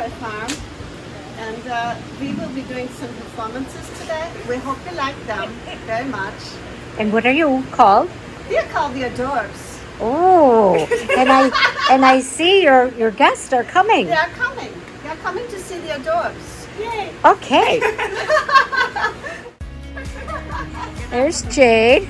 McCrae Farm, and we will be doing some performances today. We hope you like them very much. And what are you called? We are called the Adorbs. Oh, and I see your guests are coming. They are coming. They are coming to see the Adorbs. Yay! Okay. There's Jade.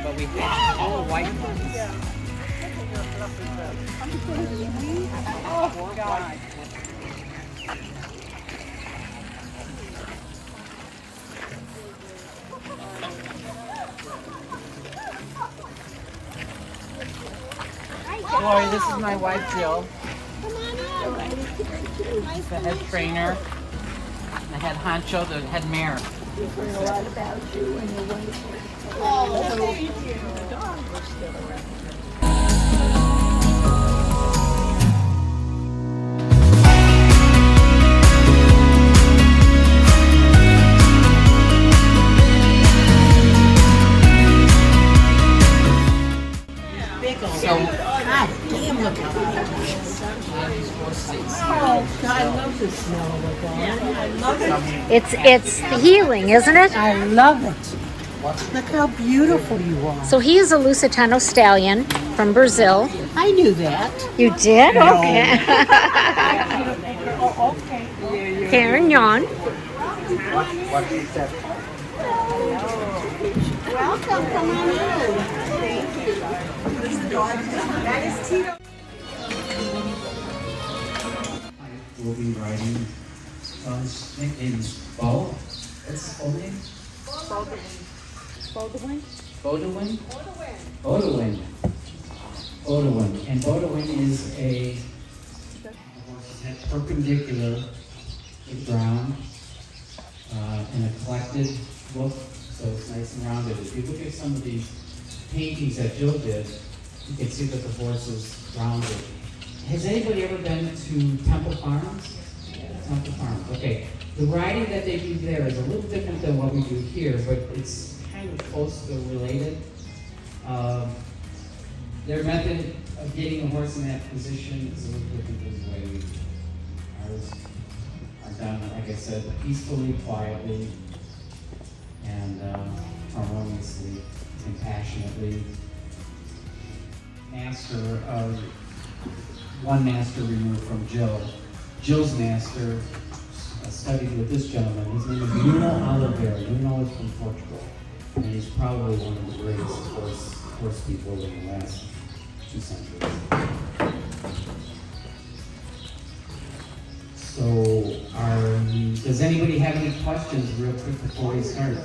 But we have all white ones. Oh, God. Lori, this is my wife, Jill. The head trainer, the head honcho, the head mare. So, God damn, look at that. Oh, God, I love the smell of it. I love it. It's healing, isn't it? I love it. Look how beautiful you are. So he is a Lusitano stallion from Brazil. I knew that. You did? No. Okay. Oh, okay. Karen Yon. what she said. Welcome, come on in. Thank you. That is Tito. We'll be riding his nickname is Bo. What's his full name? Bodewin. Bodewin? Bodewin. Bodewin. And Bodewin is a horse that's perpendicular to the ground in a collected look, so it's nice and rounded. If you look at some of these paintings that Jill did, you can see that the horse is rounded. Has anybody ever been to Temple Farms? Temple Farms, okay. The riding that they do there is a little different than what we do here, but it's kind of close to related. Their method of getting a horse in that position is a little different than the way we do. Ours are done, like I said, peacefully, quietly, and harmoniously and passionately. One master removed from Jill. Jill's master studied with this gentleman. His name is Nuno Oliveira. Nuno is from Portugal, and he's probably one of the greatest horse people in the last 2 centuries. So, does anybody have any questions real quick before we start?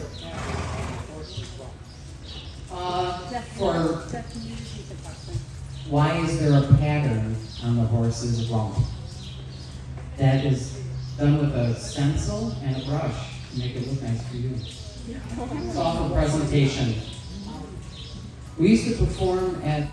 Why is there a pattern on the horse's rump? That is done with a stencil and a brush to make it look nice for you. It's all for presentation. We used to perform at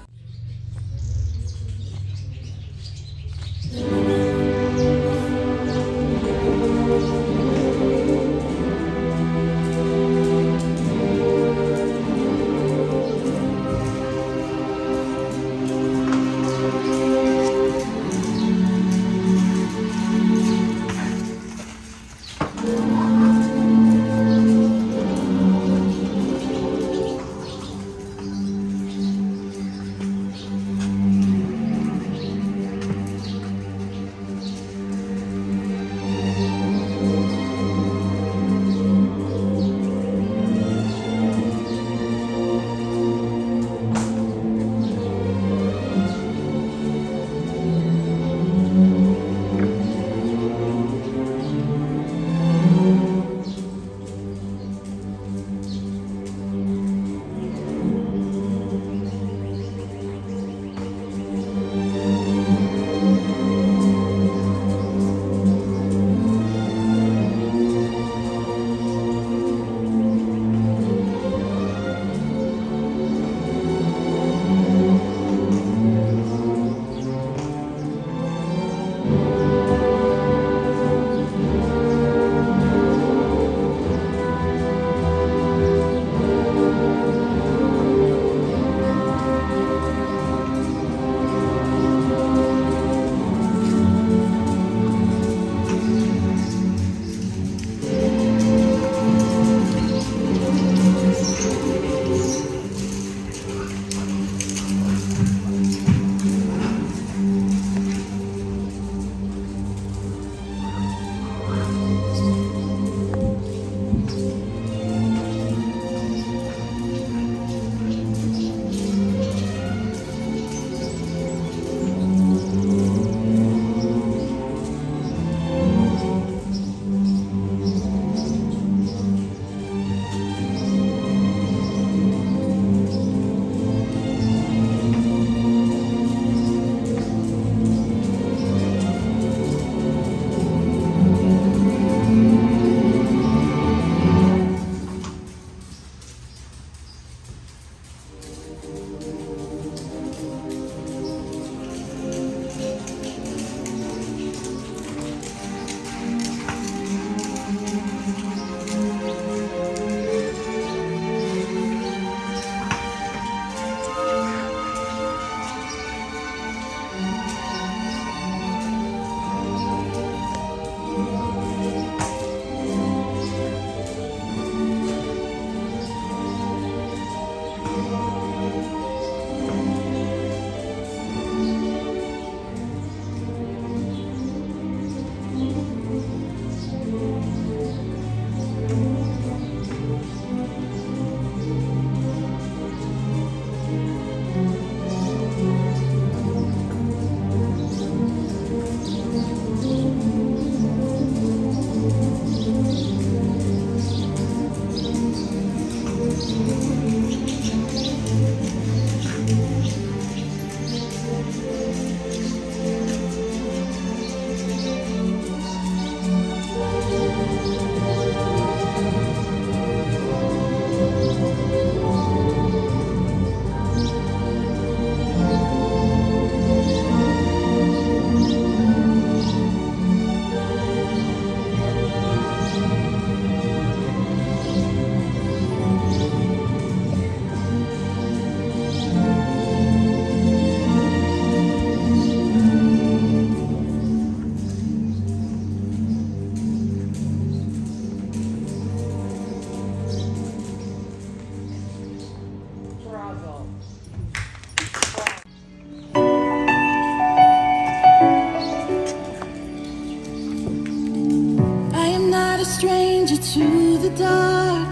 to the dark,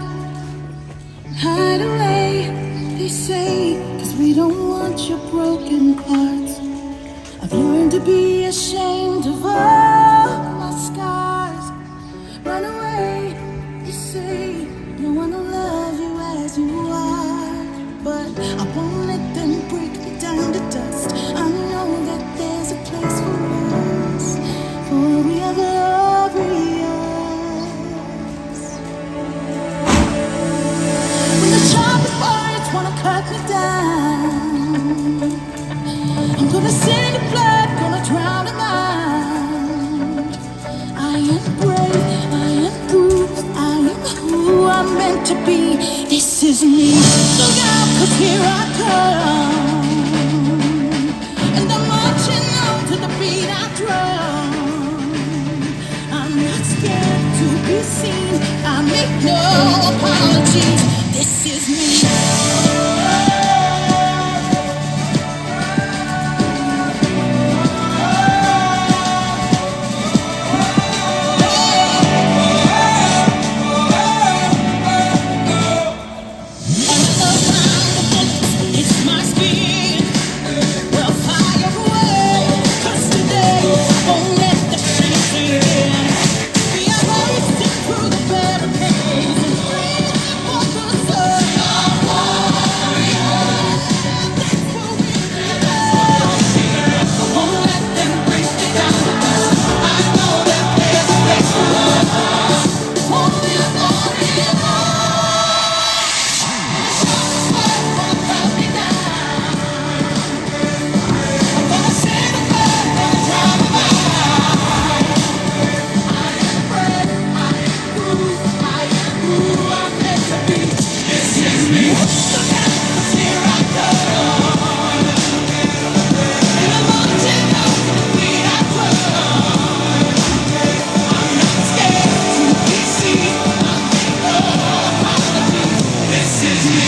hide away, they say, 'cause we don't want your broken parts. I've learned to be ashamed of all my scars. Run away, they say, no one will love you as you are. But I won't let them break me down to dust. I know that there's a place for us, for we are glorious. When the sharpest words wanna cut me down, I'm gonna send the blood, gonna drown in mine. I am brave, I am bruised, I am who I'm meant to be. This is me. Look out, 'cause here I come. And I'm marching on to the beat I drum. I'm not scared to be seen. I make no apologies. This is me. It's my skin. Well, fire away, 'cause today won't let the shame in. We are racing through the barricades and reaching for the sun. That's what we are. I won't let them break me down to dust. I know that there's a place for us. Oh, we are glorious. Cut me down. Gonna send a blood, gonna drown my mind. I am brave, I am bruised, I am who I'm meant to be. This is me. Look out, 'cause here I come. And I'm marching on to the beat I drum. I'm not scared to be seen. I make no apologies. This is me.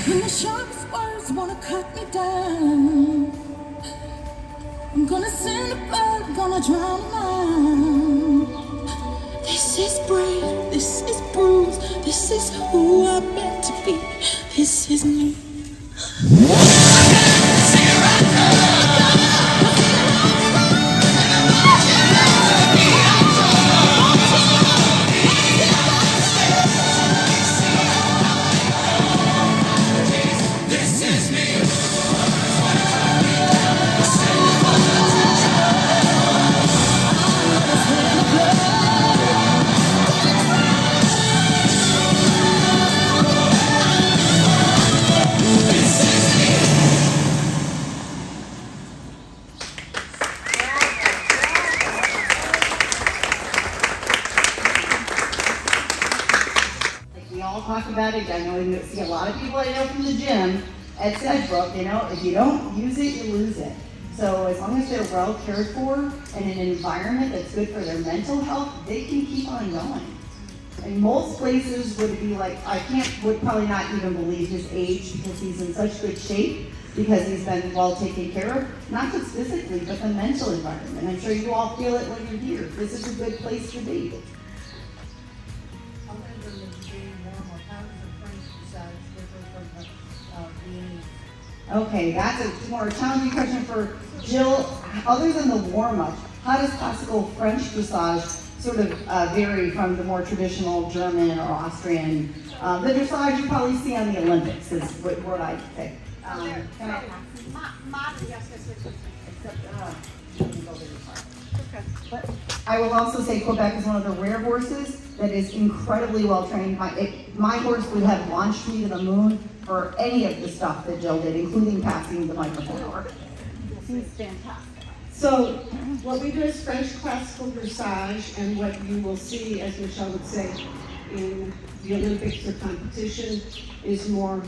When the sharpest words wanna cut me down, I'm gonna send a blood, gonna drown mine. This is brave, this is bruised, this is who I'm meant to be. This is me. Like we all talk about it, I know you see a lot of people I know from the gym at Sedgebrook, you know, if you don't use it, you lose it. So as long as they're well cared for and in an environment that's good for their mental health, they can keep on going. And most places would be like, would probably not even believe his age because he's in such good shape, because he's been well taken care of, not just physically, but the mental environment. I'm sure you all feel it when you're here. This is a good place to be. Other than the being normal, how does the French massage differ from the Viennese? Okay, that's a more challenging question for Jill. Other than the warm-up, how does classical French dressage sort of vary from the more traditional German or Austrian? The dressage you probably see on the Olympics is what I'd say. Can I- But I will also say Quebec is one of the rare horses that is incredibly well trained. My horse would have launched me to the moon for any of the stuff that Jill did, including passing the microphone over. He's fantastic. So what we do is French classical dressage, and what you will see, as Michelle would say, in the Olympics or competition is more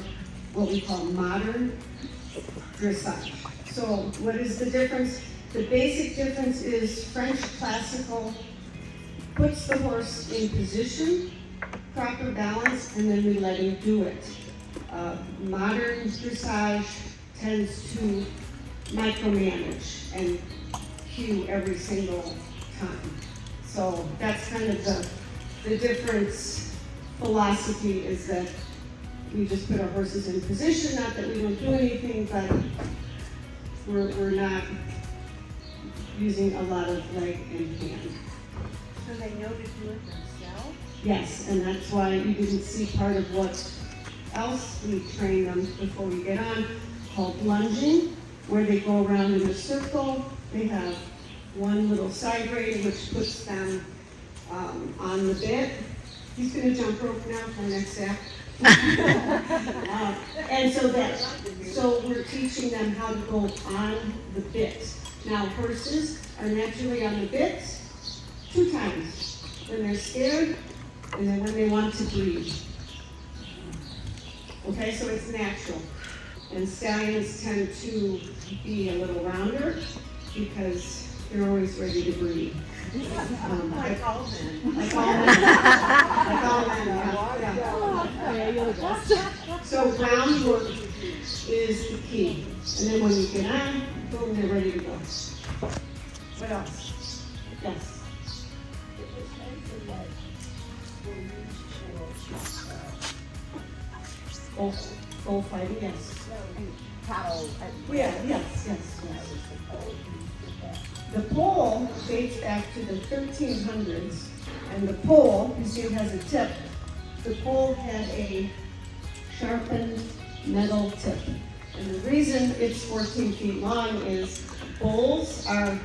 what we call modern dressage. So what is the difference? The basic difference is French classical puts the horse in position, proper balance, and then we let him do it. Modern dressage tends to micromanage and cue every single time. So that's kind of the difference. Philosophy is that we just put our horses in position, not that we don't do anything, but we're not using a lot of leg and hand. So they know to do it themselves? Yes, and that's why you didn't see part of what else we train them before we get on, called lunging, where they go around in a circle. They have one little side rein which puts them on the bit. He's gonna jump rope now for next act. And so we're teaching them how to go on the bit. Now horses are naturally on the bit 2 times, when they're scared and then when they want to breathe. Okay, so it's natural. And stallions tend to be a little rounder because they're always ready to breathe. Like all men. Like all men. Like all men, yeah. So ground work is the key. And then when you get on, boom, they're ready to go. What else? Yes. Bullfighting, yes. Cattle. Yeah, yes. The pole dates back to the 1300s, and the pole, you see it has a tip. The pole had a sharpened metal tip. And the reason it's 14 feet long is bulls are,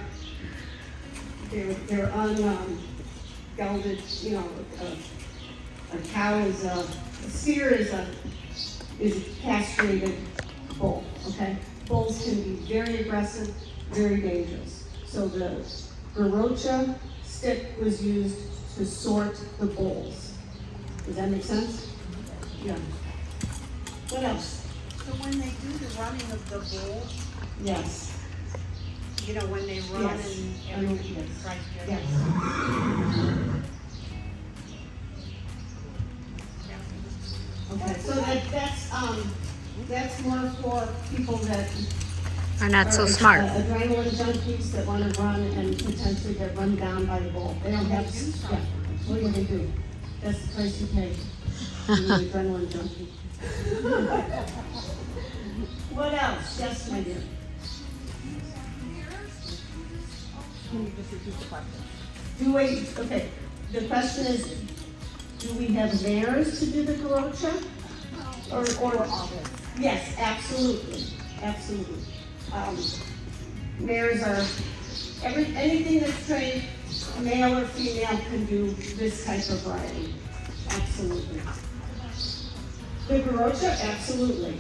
they're ungelded, you know, a cow is a steer is a castrated bull, okay? Bulls can be very aggressive, very dangerous. So the Garocha stick was used to sort the bulls. Does that make sense? Yeah. What else? So when they do the running of the bull, Yes. you know, when they run Yes. and everything, Yes. Christ judge. Yes. Okay, so that's more for people that Are not so are smart. Adrenaline junkies that want to run and potentially get run down by the bull. They don't have, yeah, what are you gonna do? That's the price you pay. You're an adrenaline junkie. What else? Yes, my dear. Can you just repeat the question? Okay, the question is, do we have mares to do the Garocha? Or all this? Yes, absolutely. Mares are, anything that's trained, male or female, can do this type of riding. Absolutely. The Garocha, absolutely.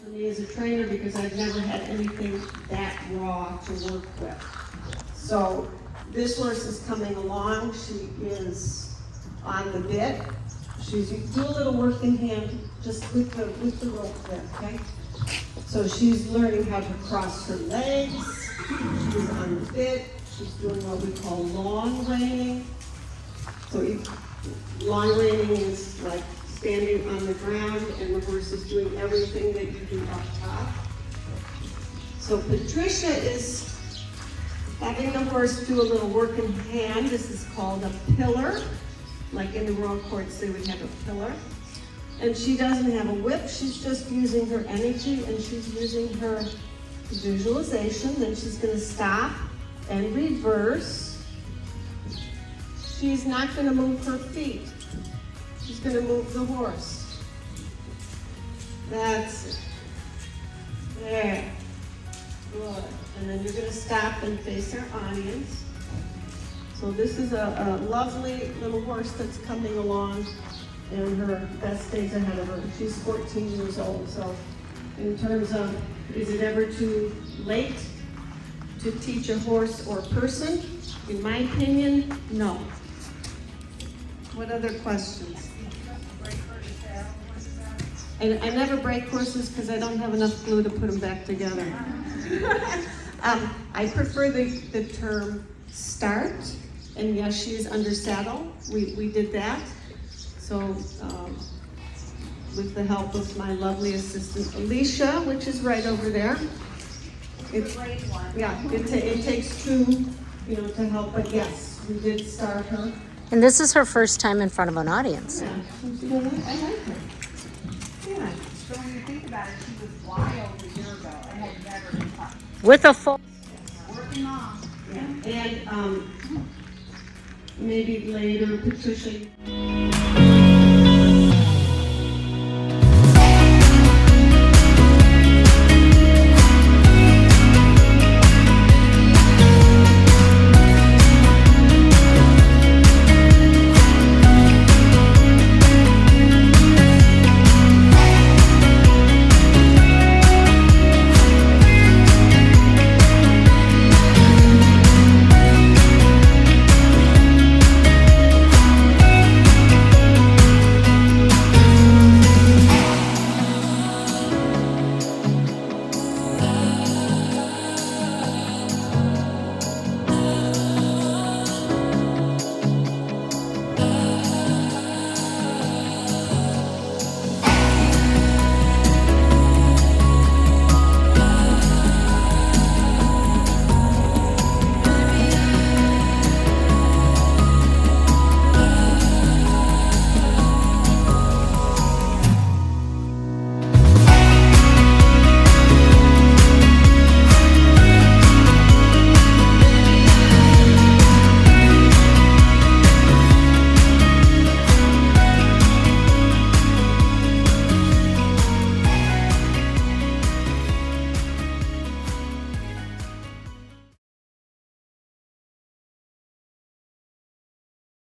For me as a trainer, because I've never had anything that raw to work with. So this horse is coming along. She is on the bit. She's do a little work in hand, just with the rope there, okay? So she's learning how to cross her legs. She's on the bit. She's doing what we call long reining. So long reining is like standing on the ground and the horse is doing everything that you do up top. So Patricia is having the horse do a little work in hand. This is called a pillar. Like in the royal courts, they would have a pillar. And she doesn't have a whip. She's just using her energy and she's using her visualization. Then she's going to stop and reverse. She's not going to move her feet. She's going to move the horse. That's it. There. Good. And then you're going to stop and face our audience. So this is a lovely little horse that's coming along and her best days ahead of her. She's 14 years old, so in terms of, is it ever too late to teach a horse or person? In my opinion, no. What other questions? And I never break horses because I don't have enough glue to put them back together. I prefer the term start, and yes, she is under saddle. We did that. So with the help of my lovely assistant Alicia, which is right over there. Yeah, it takes two, to help, but yes, we did start her. And this is her first time in front of an audience. Yeah, I like her. Yeah. So when you think about it, she was wild a year ago and had never been caught. With a full. Working mom. Yeah, and maybe later, Patricia.